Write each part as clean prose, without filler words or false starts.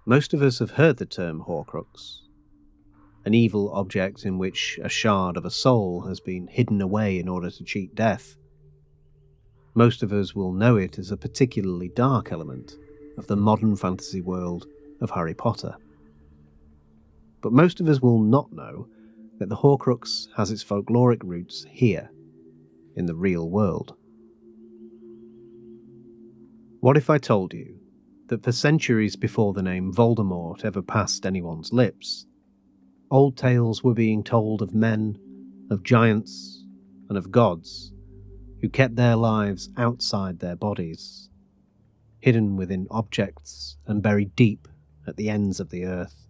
Most of us have heard the term Horcrux, an evil object in which a shard of a soul has been hidden away in order to cheat death. Most of us will know it as a particularly dark element of the modern fantasy world of Harry Potter. But most of us will not know that the Horcrux has its folkloric roots here, in the real world. What if I told you that for centuries before the name Voldemort ever passed anyone's lips, old tales were being told of men, of giants, and of gods who kept their lives outside their bodies, hidden within objects and buried deep at the ends of the earth?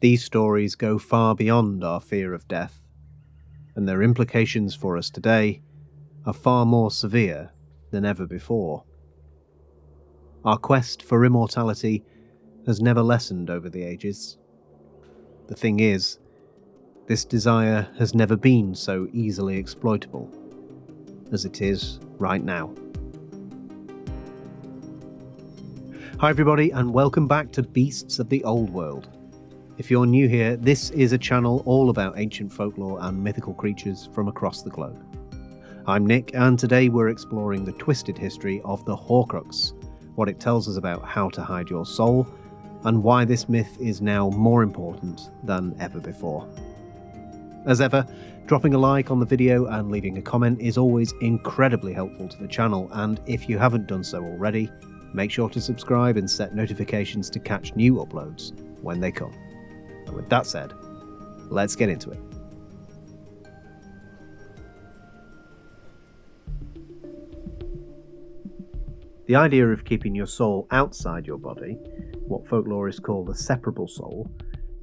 These stories go far beyond our fear of death, and their implications for us today are far more severe than ever before. Our quest for immortality has never lessened over the ages. The thing is, this desire has never been so easily exploitable as it is right now. Hi everybody, and welcome back to Beasts of the Old World. If you're new here, this is a channel all about ancient folklore and mythical creatures from across the globe. I'm Nick, and today we're exploring the twisted history of the Horcrux, what it tells us about how to hide your soul, and why this myth is now more important than ever before. As ever, dropping a like on the video and leaving a comment is always incredibly helpful to the channel, and if you haven't done so already, make sure to subscribe and set notifications to catch new uploads when they come. And with that said, let's get into it. The idea of keeping your soul outside your body, what folklorists call the separable soul,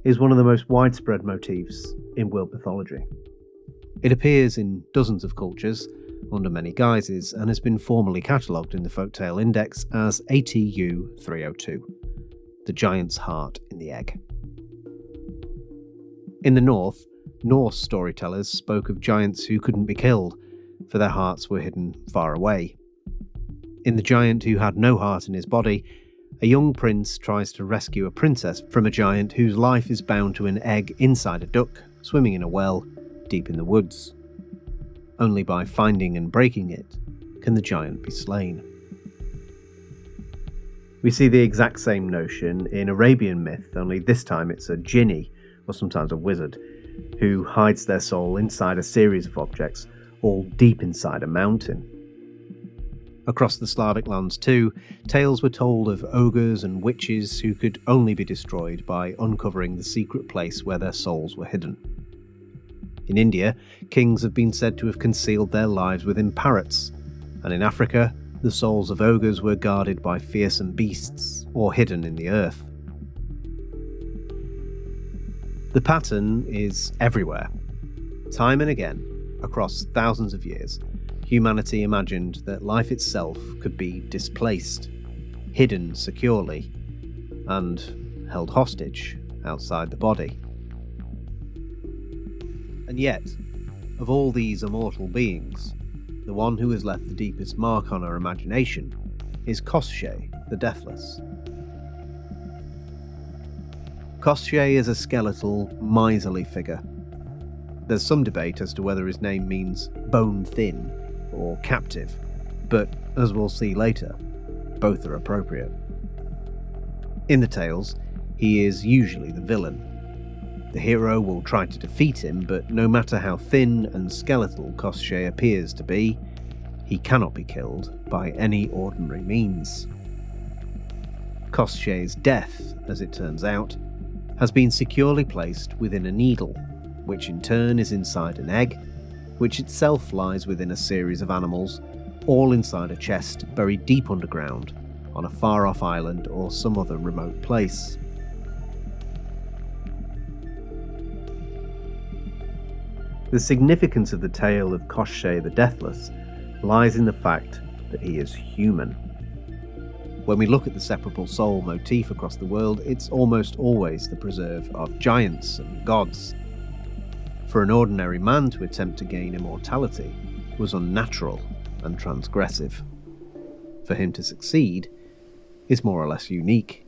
is one of the most widespread motifs in world mythology. It appears in dozens of cultures, under many guises, and has been formally catalogued in the Folktale Index as ATU 302, the giant's heart in the egg. In the north, Norse storytellers spoke of giants who couldn't be killed, for their hearts were hidden far away. In The Giant Who Had No Heart in His Body, a young prince tries to rescue a princess from a giant whose life is bound to an egg inside a duck, swimming in a well, deep in the woods. Only by finding and breaking it can the giant be slain. We see the exact same notion in Arabian myth, only this time it's a jinni, or sometimes a wizard, who hides their soul inside a series of objects, all deep inside a mountain. Across the Slavic lands too, tales were told of ogres and witches who could only be destroyed by uncovering the secret place where their souls were hidden. In India, kings have been said to have concealed their lives within parrots, and in Africa, the souls of ogres were guarded by fearsome beasts or hidden in the earth. The pattern is everywhere. Time and again, across thousands of years, humanity imagined that life itself could be displaced, hidden securely, and held hostage outside the body. And yet, of all these immortal beings, the one who has left the deepest mark on our imagination is Koschei the Deathless. Koschei is a skeletal, miserly figure. There's some debate as to whether his name means bone thin or captive, but as we'll see later, both are appropriate. In the tales, he is usually the villain. The hero will try to defeat him, but no matter how thin and skeletal Koschei appears to be, he cannot be killed by any ordinary means. Koschei's death, as it turns out, has been securely placed within a needle, which in turn is inside an egg, which itself lies within a series of animals, all inside a chest buried deep underground on a far-off island or some other remote place. The significance of the tale of Koschei the Deathless lies in the fact that he is human. When we look at the separable soul motif across the world, it's almost always the preserve of giants and gods. For an ordinary man to attempt to gain immortality was unnatural and transgressive. For him to succeed is more or less unique.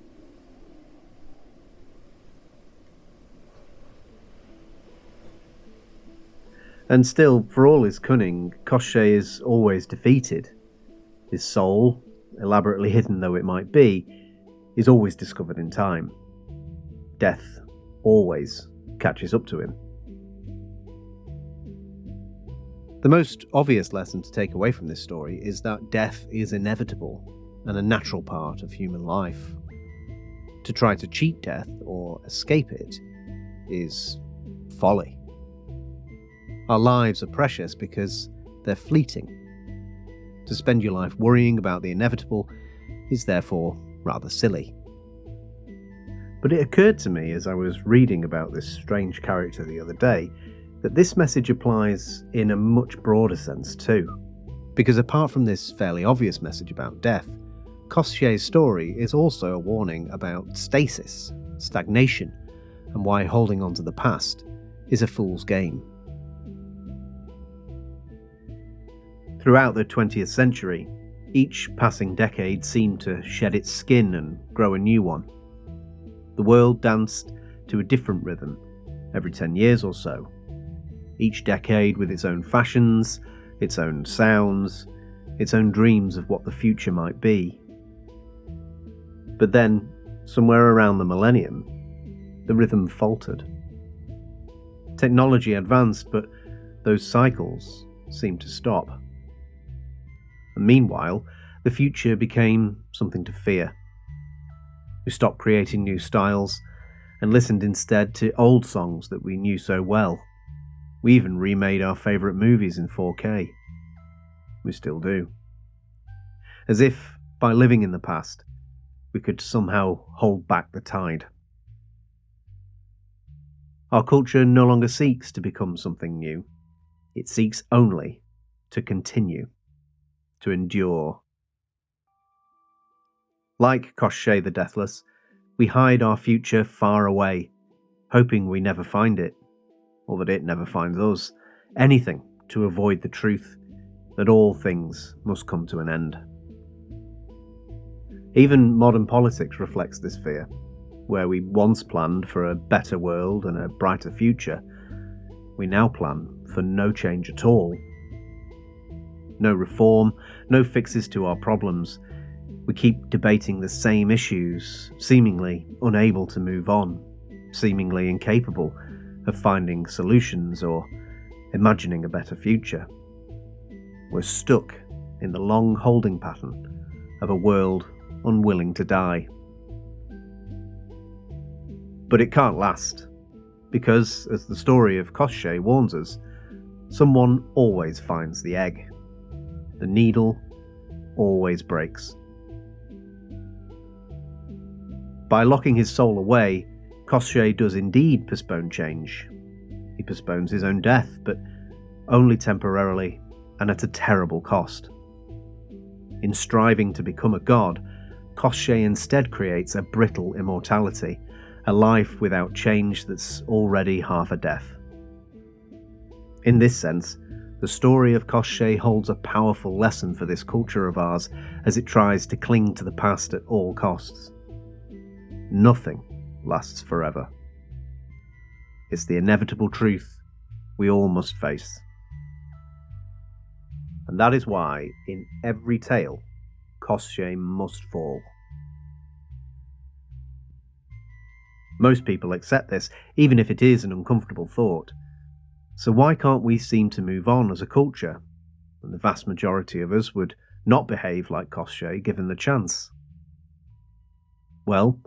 And still, for all his cunning, Koschei is always defeated. His soul, elaborately hidden though it might be, is always discovered in time. Death always catches up to him. The most obvious lesson to take away from this story is that death is inevitable and a natural part of human life. To try to cheat death or escape it is folly. Our lives are precious because they're fleeting. To spend your life worrying about the inevitable is therefore rather silly. But it occurred to me as I was reading about this strange character the other day that this message applies in a much broader sense too. Because apart from this fairly obvious message about death, Koschei's story is also a warning about stasis, stagnation, and why holding on to the past is a fool's game. Throughout the 20th century, each passing decade seemed to shed its skin and grow a new one. The world danced to a different rhythm every 10 years or so, each decade with its own fashions, its own sounds, its own dreams of what the future might be. But then, somewhere around the millennium, the rhythm faltered. Technology advanced, but those cycles seemed to stop. And meanwhile, the future became something to fear. We stopped creating new styles and listened instead to old songs that we knew so well. We even remade our favourite movies in 4K. We still do. As if, by living in the past, we could somehow hold back the tide. Our culture no longer seeks to become something new. It seeks only to continue, to endure. Like Koschei the Deathless, we hide our future far away, hoping we never find it, or that it never finds us, anything to avoid the truth that all things must come to an end. Even modern politics reflects this fear, where we once planned for a better world and a brighter future, we now plan for no change at all. No reform, no fixes to our problems. We keep debating the same issues, seemingly unable to move on, seemingly incapable of finding solutions or imagining a better future. We're stuck in the long holding pattern of a world unwilling to die. But it can't last, because, as the story of Koschei warns us, someone always finds the egg. The needle always breaks. By locking his soul away, Koschei does indeed postpone change. He postpones his own death, but only temporarily and at a terrible cost. In striving to become a god, Koschei instead creates a brittle immortality, a life without change that's already half a death. In this sense, the story of Koschei holds a powerful lesson for this culture of ours as it tries to cling to the past at all costs. Nothing lasts forever. It's the inevitable truth we all must face. And that is why, in every tale, Koschei must fall. Most people accept this, even if it is an uncomfortable thought. So why can't we seem to move on as a culture, when the vast majority of us would not behave like Koschei given the chance? Well,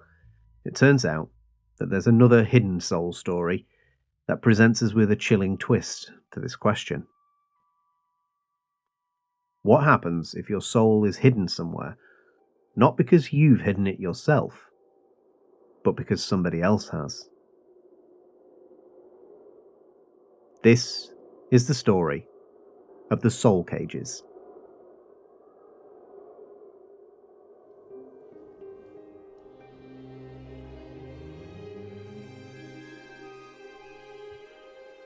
it turns out that there's another hidden soul story that presents us with a chilling twist to this question. What happens if your soul is hidden somewhere, not because you've hidden it yourself, but because somebody else has? This is the story of the soul cages.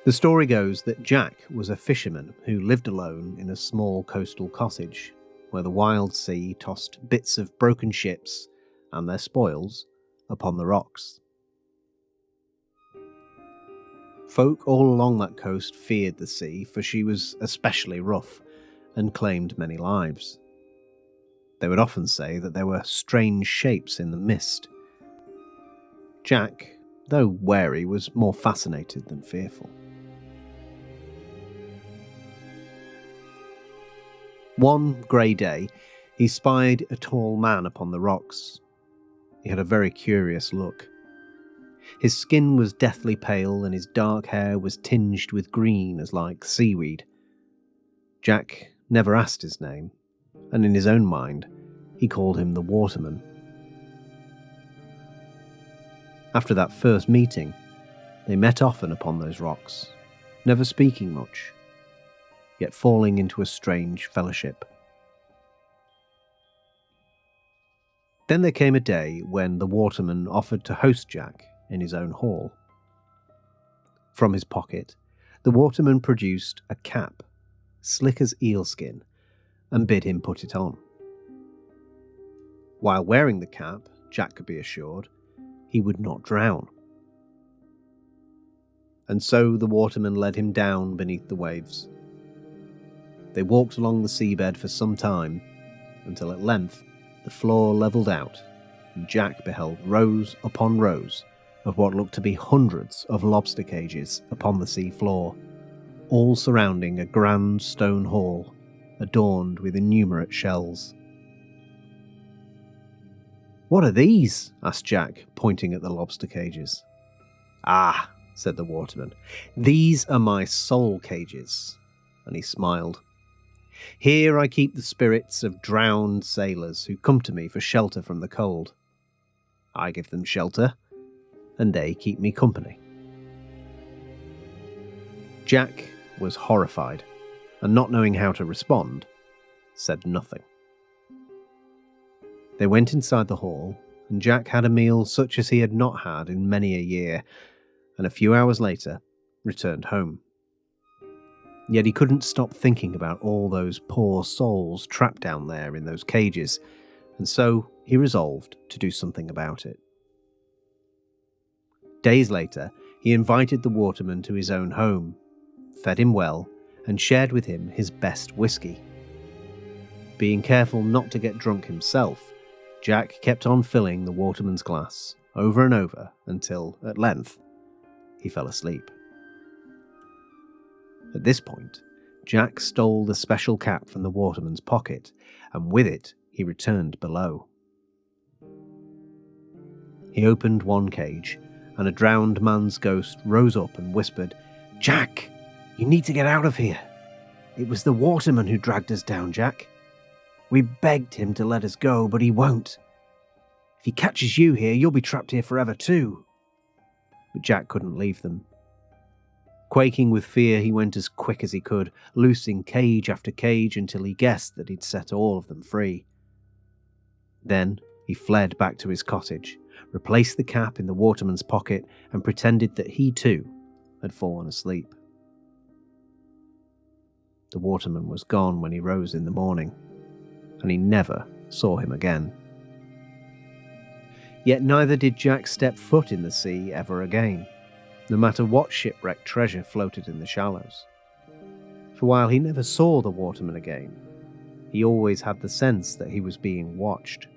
The story goes that Jack was a fisherman who lived alone in a small coastal cottage where the wild sea tossed bits of broken ships and their spoils upon the rocks. Folk all along that coast feared the sea, for she was especially rough and claimed many lives. They would often say that there were strange shapes in the mist. Jack, though wary, was more fascinated than fearful. One grey day, he spied a tall man upon the rocks. He had a very curious look. His skin was deathly pale, and his dark hair was tinged with green as like seaweed. Jack never asked his name, and in his own mind, he called him the Waterman. After that first meeting, they met often upon those rocks, never speaking much, yet falling into a strange fellowship. Then there came a day when the Waterman offered to host Jack in his own hall. From his pocket, the Waterman produced a cap, slick as eelskin, and bid him put it on. While wearing the cap, Jack could be assured, he would not drown. And so the Waterman led him down beneath the waves. They walked along the seabed for some time, until at length the floor levelled out, and Jack beheld rows upon rows of what looked to be hundreds of lobster cages upon the sea floor, all surrounding a grand stone hall adorned with innumerate shells. "What are these?" asked Jack, pointing at the lobster cages. "Ah," said the Waterman, "these are my soul cages," and he smiled. "Here I keep the spirits of drowned sailors who come to me for shelter from the cold. I give them shelter, and they keep me company." Jack was horrified, and not knowing how to respond, said nothing. They went inside the hall, and Jack had a meal such as he had not had in many a year, and a few hours later returned home. Yet he couldn't stop thinking about all those poor souls trapped down there in those cages, and so he resolved to do something about it. Days later, he invited the Waterman to his own home, fed him well, and shared with him his best whiskey. Being careful not to get drunk himself, Jack kept on filling the Waterman's glass over and over until, at length, he fell asleep. At this point, Jack stole the special cap from the Waterman's pocket, and with it he returned below. He opened one cage, and a drowned man's ghost rose up and whispered, "Jack, you need to get out of here. It was the Waterman who dragged us down, Jack. We begged him to let us go, but he won't. If he catches you here, you'll be trapped here forever too." But Jack couldn't leave them. Quaking with fear, he went as quick as he could, loosing cage after cage until he guessed that he'd set all of them free. Then he fled back to his cottage, replaced the cap in the Waterman's pocket, and pretended that he too had fallen asleep. The Waterman was gone when he rose in the morning, and he never saw him again. Yet neither did Jack step foot in the sea ever again, no matter what shipwrecked treasure floated in the shallows. For while he never saw the Waterman again, he always had the sense that he was being watched.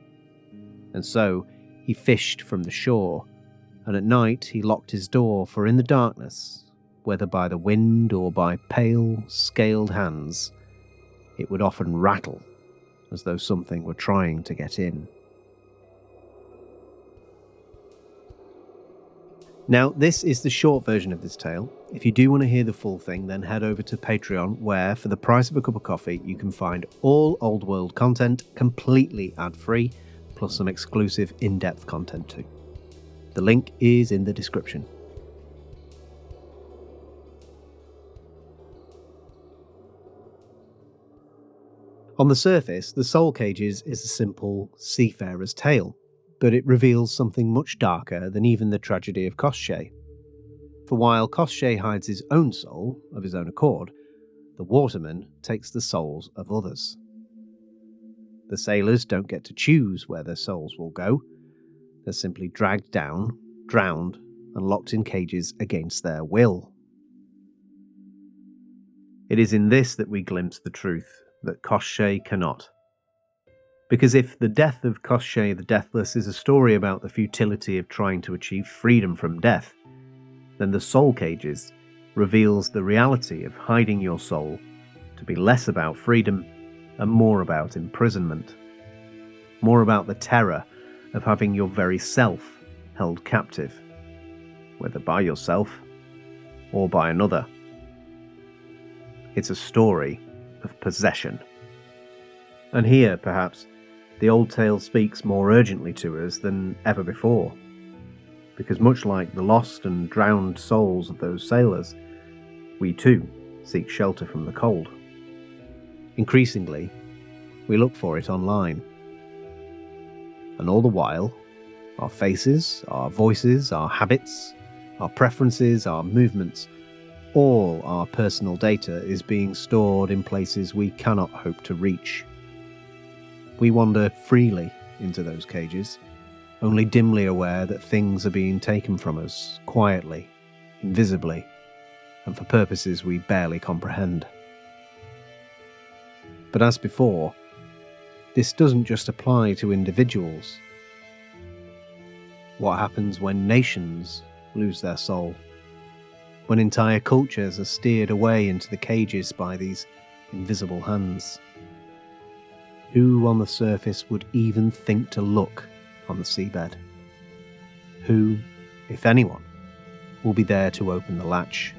And so he fished from the shore, and at night he locked his door, for in the darkness, whether by the wind or by pale, scaled hands, it would often rattle as though something were trying to get in. Now, this is the short version of this tale. If you do want to hear the full thing, then head over to Patreon, where, for the price of a cup of coffee, you can find all Olde World content completely ad-free, plus some exclusive in-depth content too. The link is in the description. On the surface, The Soul Cages is a simple seafarer's tale, but it reveals something much darker than even the tragedy of Koschei. For while Koschei hides his own soul, of his own accord, the Waterman takes the souls of others. The sailors don't get to choose where their souls will go. They're simply dragged down, drowned, and locked in cages against their will It is in this that we glimpse the truth that Koschei cannot. Because if the death of Koschei the Deathless is a story about the futility of trying to achieve freedom from death, then the Soul Cages reveals the reality of hiding your soul to be less about freedom and more about imprisonment. More about the terror of having your very self held captive, whether by yourself or by another. It's a story of possession. And here, perhaps, the old tale speaks more urgently to us than ever before, because much like the lost and drowned souls of those sailors, we too seek shelter from the cold. Increasingly, we look for it online. And all the while, our faces, our voices, our habits, our preferences, our movements, all our personal data is being stored in places we cannot hope to reach. We wander freely into those cages, only dimly aware that things are being taken from us, quietly, invisibly, and for purposes we barely comprehend. But as before, this doesn't just apply to individuals. What happens when nations lose their soul? When entire cultures are steered away into the cages by these invisible hands? Who on the surface would even think to look on the seabed? Who, if anyone, will be there to open the latch?